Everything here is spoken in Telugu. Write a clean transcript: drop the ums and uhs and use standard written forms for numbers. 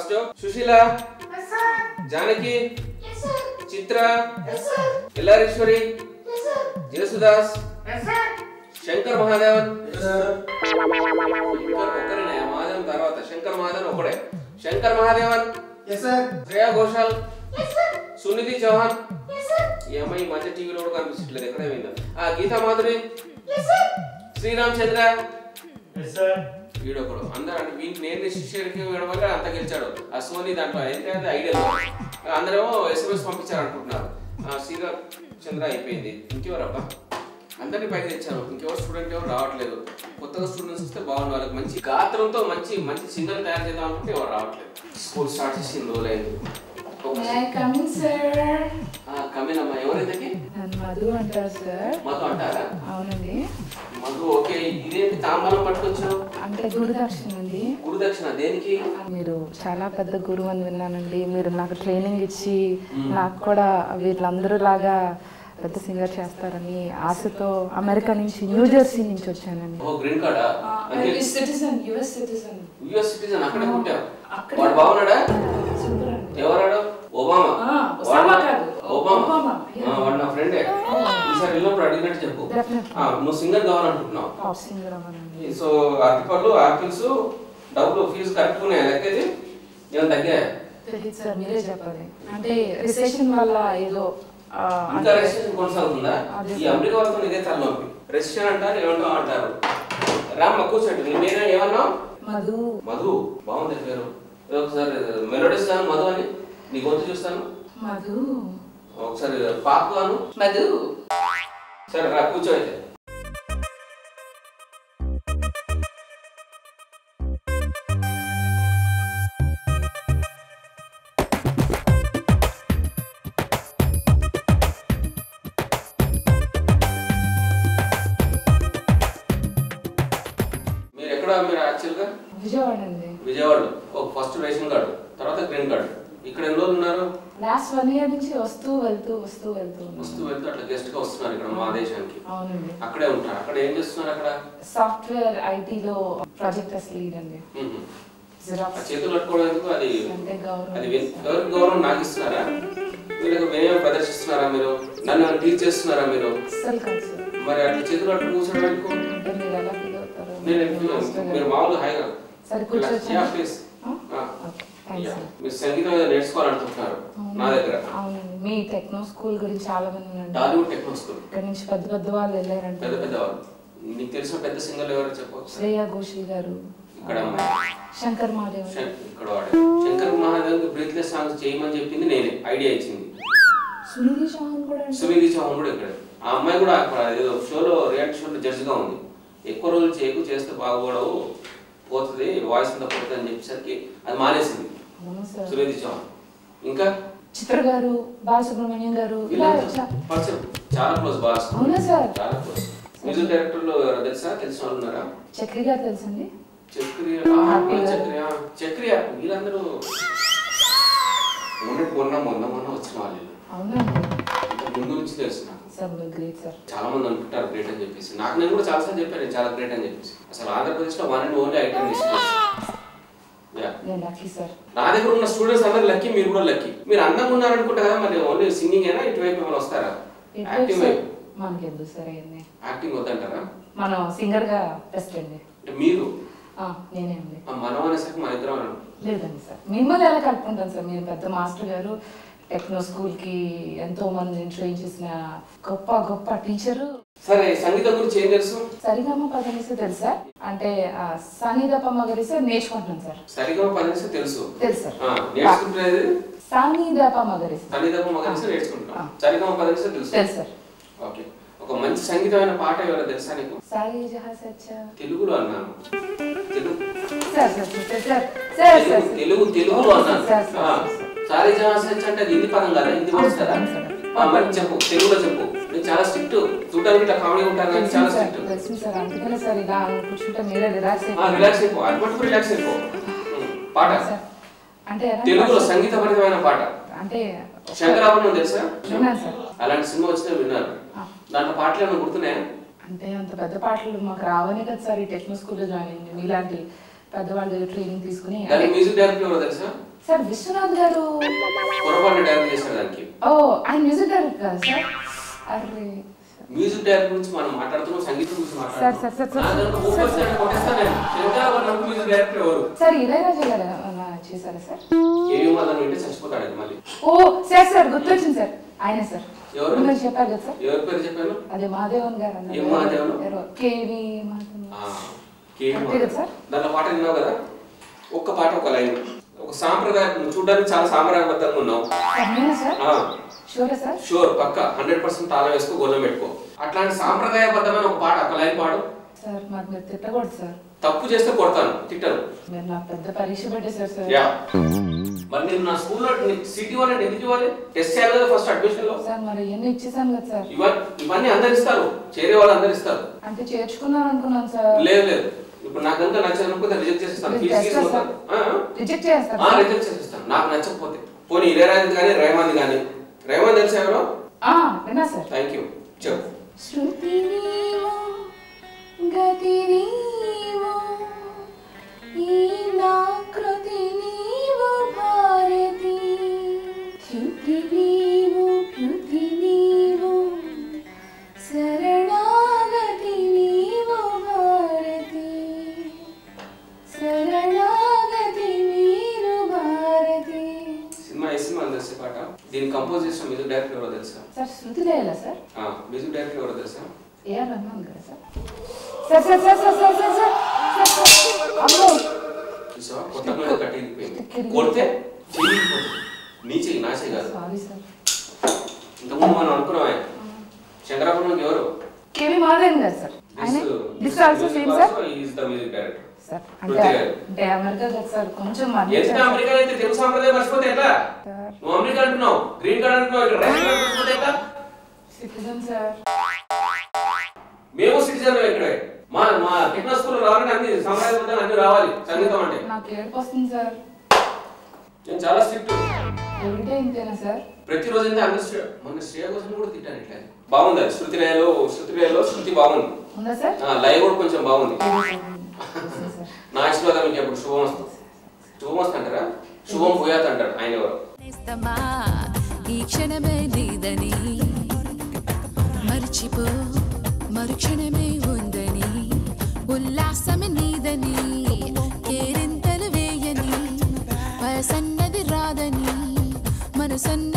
ఫస్ట్ సుశీల, జానకి, చిత్ర, ఎల్లారేశ్వరి, జేసుదాస్, శంకర్ మహాదేవన్. ఒక్కరేనా మహాదేవన్ తర్వాత? శంకర్ మహాదేవన్ ఒకడే. శంకర్ మహాదేవన్, శ్రేయా ఘోషాల్, సునిధి చౌహాన్. ఈ అమ్మాయి మధ్య టీవీలో కూడా కనిపిస్తలేదు, ఎక్కడ పోయిందా? గీతా మాధురి, శ్రీరామ్ చంద్ర, వీడొకడు. అందరూ అంటే వీనికి నేను శిష్యుడికి వేయడం వల్ల అంత గెలిచాడు. ఆ సోనీ దాంట్లో అయితే ఐడియల్ అందరేమో SMS పంపించారు అనుకుంటున్నారు. శ్రీరామ్ చంద్ర అయిపోయింది. ఇంకెవరబ్బా? అందరినీ పైకి తెచ్చాను. ఇంకెవరు స్టూడెంట్ ఎవరు రావట్లేదు. కొత్తగా స్టూడెంట్స్ వస్తే బాగుంది. వాళ్ళకి మంచి గాత్రంతో మంచి మంచి సింగర్ తయారు చేద్దాం అనుకుంటే ఎవరు రావట్లేదు. స్కూల్ స్టార్ట్ చేసి రోజులైంది. కమిన్ అమ్మా. ఎవరైతే? మధు అంటారు సార్. మధు అంటారా? అవునండి. మధు ఓకే. ఇదేంటి తాంబూలం పట్టుకొచ్చావు? అంటే గురుదక్షిణ అండి. గురుదక్షిణ దేనికి? మీరు చాలా పెద్ద గురువు అని విన్నానండి. మీరు నాకు ట్రైనింగ్ ఇచ్చి నాకు కూడా వీళ్ళందరూ లాగా పెద్ద సింగర్ చేస్తారని ఆశతో అమెరికా నుంచి, న్యూ జెర్సీ నుంచి వచ్చానండి. ఓ గ్రీన్ కార్డా? Citizen, US citizen. US citizen. అక్కడే పుట్టావు. వాడు బాగున్నాడా? ఎవరాడు? ఒబామా. ఒబామా వాడు నా ఫ్రెండే. ఈసారి వెళ్ళినప్పుడు అడిగినట్టు చెప్పు. నువ్వు సింగర్ కావాలనుకుంటున్నావు. సో అరటిపళ్ళు, ఆపిల్స్, డబ్బులు, ఫీజు కరెక్ట్ ఉన్నాయా? లెక్కది ఏమైనా తగ్గాయా? మీరే చెప్పాలి. అంటే రిసెషన్ వల్ల ఏదో ఇంకా రెసిషన్ కొనసాగుతుందా? ఈ అమెరికా వాళ్ళతో ఇదే తలనొప్పి. రెసిషన్ అంటారు, ఏమంటావు అంటారు. రామ్మ కూర్చోండి. నేనే ఏమన్నా? మధు. మధు బాగుంది పేరు. ఒకసారి మెలోడీస్ గాను మధు అని నీ గొంతు చూస్తాను. మధు. ఒకసారి పాపు గాను మధు. సరే రా కూర్చో అయితే. మీరు యాక్చువల్గా విజయవాడ అండి. విజయవాడలో ఫస్ట్ రేషన్ కార్డు, తర్వాత గ్రీన్ కార్డు. ఇక్కడ ఎన్ని రోజులు ఉన్నారు? లాస్ట్ 1 year నుంచి వస్తూ వెళ్తూ అట్లా గెస్ట్ గా వస్తున్నారు ఇక్కడ మా దేశానికి. అవునండి. అక్కడే ఉంటారు. అక్కడ ఏం చేస్తున్నారు? అక్కడ సాఫ్ట్వేర్ ఐటీలో ప్రాజెక్ట్ లీడ్ అండి. చేతులు కట్టుకోవడం ఎందుకు? అది ఎవరికి గౌరవం నాకు ఇస్తున్నారా? వీళ్ళకి మేమే ప్రదర్శిస్తున్నారా? మీరు నన్ను టీచ్ చేస్తున్నారా? మీరు మరి అట్లా చేతులు కట్టుకుని కూర్చోడం ఎందుకు? మీరు మామూలుగా హాయిగా ప్లీజ్. మీరు సంగీతం నేర్చుకోవాలనుకుంటున్నారు నా దగ్గర. మీ టెక్నో స్కూల్ గురించి చాలా మంది. Tollywood techno school. ఇక్కడ నుంచి పెద్ద పెద్ద వాళ్ళు వెళ్ళారంటే. పెద్ద వాళ్ళు. నీకు తెలిసిన పెద్ద సింగర్లు ఎవరు చెప్పవచ్చు? శ్రేయా ఘోషల్ గారు. ఇక్కడ శంకర్ మహాదేవ్. ఇక్కడ వాడు శంకర్ మహాదేవ్ బ్రీత్లెస్ సాంగ్స్ చేయమని చెప్పింది నేనే, ఐడియా ఇచ్చింది. సునిధి చౌహాన్ కూడా ఇక్కడ. ఆ అమ్మాయి కూడా ఏదో షోలో, రియాలిటీ షోలో జడ్జిగా ఉంది. ఎక్కువ రోజులు చేస్తే బాగోడవు, పోతుంది, వాయిస్ అంతా పోతుంది అని చెప్పేసరికి అది మానేసింది. సునిధి చౌహాన్. ఇంకా చిత్ర గారు, బాలసుబ్రహ్మణ్యం గారు చాలా క్లోజ్. బాస్ చాలా క్లోజ్. మ్యూజిక్ డైరెక్టర్ లో తెలుసా? తెలిసిన వాళ్ళు ఉన్నారా? చక్రి గారు తెలుసండి. చక్రియా వీళ్ళందరూ మొన్న వచ్చిన వాళ్ళు. ముందు నుంచి తెలుసు నాకు. చాలా మంది అనుకుంటారు గ్రేట్ అని చెప్పేసి. నాకు నేను కూడా చాలాసార్లు చెప్పాను చాలా గ్రేట్ అని చెప్పేసి. అసలు ఆంధ్రప్రదేశ్ లో 1 and only ఐటమ్ నా దగ్గర ఉన్న స్టూడెంట్స్ అందరూ లక్కీ, మీరు కూడా లక్కీ. మీరు అందంగా ఉన్నారనుకుంటా కదా, మరి ఓన్లీ సింగింగ్ అయినా ఇటువైపు ఏమైనా వస్తారా? యాక్టింగ్ వైపు యాక్టింగ్ వద్దంటారా? మనం సింగర్ గా బెస్ట్ అండి. అంటే మీరు నేనే అండి. మనం అనేసరికి మన ఇద్దరం అన్నాను. లేదండి సార్, మిమ్మల్ని ఎలా కలుపుకుంటాను సార్? మీరు పెద్ద మాస్టర్ గారు, టెక్నో స్కూల్ కి ఎంతో మందిని ట్రైన్ చేసిన గొప్ప టీచరు. సరే, సంగీతం గురించి ఏం తెలుసు? సరిగమ పదనిస తెలుసా? అంటే సానిదప మగరిస నేర్చుకుంటున్నాను సార్. సరిగమ పదనిస తెలుసు సార్. నేర్చుకుంటున్నది సానిదప మగరిస. నేర్చుకుంటున్నాం. సరిగమ పదనిస తెలుసు సార్. ఓకే. ఒక మంచి సంగీతమైన పాట ఎవరో తెలుసా నీకు? తెలుగులో అన్నాను. తెలుగులో అన్నాను. సారీ జహాసచ్ అంటే హిందీ పదం కదా, హిందీ వర్డ్స్ కదా. మరి చెప్పు, తెలుగులో చెప్పు. నేను చాలా స్ట్రిక్ట్, చూడడానికి ఇట్లా కామెడీ ఉంటాను కానీ చాలా స్ట్రిక్ట్. రిలాక్స్ అయిపో, అది మటుకు రిలాక్స్ అయిపో. పాట తెలుగులో సంగీతపరమైన పాట. అంటే శంకరాభరణం తెలుసా? అలాంటి సినిమా వచ్చినా విన్నారు. దాంట్లో పాటలు ఏమైనా గుర్తున్నాయా? అంటే అంత పెద్ద పాటలు మాకు రావనే కదా సార్ ఈ టెక్నో స్కూల్లో జాయిన్ అయింది. మీలాంటి పెద్దవాళ్ళు ట్రైనింగ్ తీసుకుని. మ్యూజిక్ డైరెక్టర్ ఎవరో తెలుసా? సార్ విశ్వనాథ్ గారు పొరపాటు డైరెక్ట్ చేశాడు దానికి. ఓ ఆయన మ్యూజిక్ డైరెక్టర్ కదా సార్? అరే మ్యూజిక్ డైరెక్టర్ గురించి మనం మాట్లాడుతున్నాం, సంగీతం గురించి sir sir sir music director ఎవరు? సార్ ఇళయరాజా గారు చేశారా సార్? ఏవి మాదం వింటే చచ్చిపోతాడు మళ్ళీ. ఓ సార్ సార్ గుర్తొచ్చింది సార్, ఆయన సార్. ఎవరు మీరు చెప్పారు కదా సార్? ఎవరి పేరు చెప్పాను? అదే మాదేవన్ గారు అన్నారు. ఏం మాదేవన్? KV sir. దాంట్లో పాట విన్నావు కదా, ఒక్క పాట ఒక లైన్, ఒక సాంప్రదాయం చూడడానికి చాలా సాంప్రదాయబద్ధంగా ఉన్నావు. షూర్ పక్క 100% తాళం వేసుకో, గొల్లం పెట్టుకో. అట్లాంటి సాంప్రదాయబద్ధమైన ఒక పాట ఒక లైన్ పాడు. సార్ మరి మీరు తిట్టకూడదు సార్. తప్పు చేస్తే కొడతాను, తిట్టను. మీరు నాకు పెద్ద పరీక్ష పెట్టేశారు సార్. యా మరి నేను నా స్కూల్లో సిటీ వాళ్ళని ఎందుకు ఇవ్వాలి? టెస్ట్ చేయాలి కదా ఫస్ట్ అడ్మిషన్ లో. సార్ మరి ఇవన్నీ ఇచ్చేసాను కదా సార్. ఇవన్నీ అందరు ఇస్తారు, చేరే వాళ్ళు అందరు ఇస్తారు. అంటే చేర్చుకున్నాను అనుకున్నాను సార్. లేదు లేదు, ఇప్పుడు నాకు కనుక నచ్చకపోతే రిజెక్ట్ చేసేస్తాను. రిజెక్ట్ చేస్తాను. రిజెక్ట్ చేసేస్తాను నాకు నచ్చకపోతే. పోనీ ఇళయరాజా కానీ రేమంత్ కానీ. రేమంత్ తెలుసా ఎవరో? విన్నా సార్. Thank you. చెప్పు. శృతి నీవో గతి నీవో ఈ నాకృతి నీవో భారతి చ్యుతి నీవో కృతి నీవో శరణాగతి నీవో భారతి శరణాగతి నీవో భారతి. సినిమా ఏ సినిమా తెలుసా పాట? దీన్ని కంపోజ్ చేసిన మ్యూజిక్ డైరెక్టర్ ఎవరో తెలుసా? సార్ శృతి లేలా సార్? మ్యూజిక్ డైరెక్టర్ ఎవరో తెలుసా? ఏఆర్ రెహమాన్ గారు sir. Sir sir sir sir sir sir sir అమ్మో చూసా కొత్త ప్లేట్ కట్టిపోయింది. కొడితే చెయ్యిపోతుంది. నీ చెయ్యి నా చెయ్యి కాదు. Sorry sir. ఇంతకుముందు మనం అనుకున్నామే శంకరాపురంకి ఎవరు? కేవి మాధవన్ గారు సార్. ఆయన this also same sir. He is the music director sir. అంటే అమెరికా కదా సార్, కొంచెం ఎంత అమెరికా అయితే తెలుగు సంప్రదాయం మర్చిపోతే ఎట్లా? నువ్వు అమెరికా అంటున్నావు, గ్రీన్ కార్డ్ అంటున్నావు, ఇక్కడ రైట్ కార్డ్ మర్చిపోతే ఎట్లా? Citizen sir. మేము సిటిజన్ ఇక్కడే. మా టెక్నో స్కూల్ రావాలంటే అన్ని సంప్రదాయం అన్ని రావాలి. సంగీతం అంటే నాకు ఏడుపు వస్తుంది సార్. నేను చాలా స్ట్రిక్ట్. ఎవ్రీడే ఇంతేనా సార్? ప్రతిరోజు అయితే అందరూ మన శ్రేయ కోసం కూడా తిట్టాను ఇట్లా. బాగుంది శృతిలయలో శృతి బాగుంది ఉందా సార్? లైవ్ కూడా కొంచెం బాగుంది. నా ఆశీర్వాదం మీకు ఎప్పుడు శుభం వస్తుంటారా? శుభం పోయాత అంటారు ఆయన ఎవరు? ఈ క్షణమే నీదని మర్చిపో, మరుక్షణమే ఉందని, ఉల్లాసమే నీదని, కేరింతలు వేయని, వయసన్నది రాదని, మనసన్న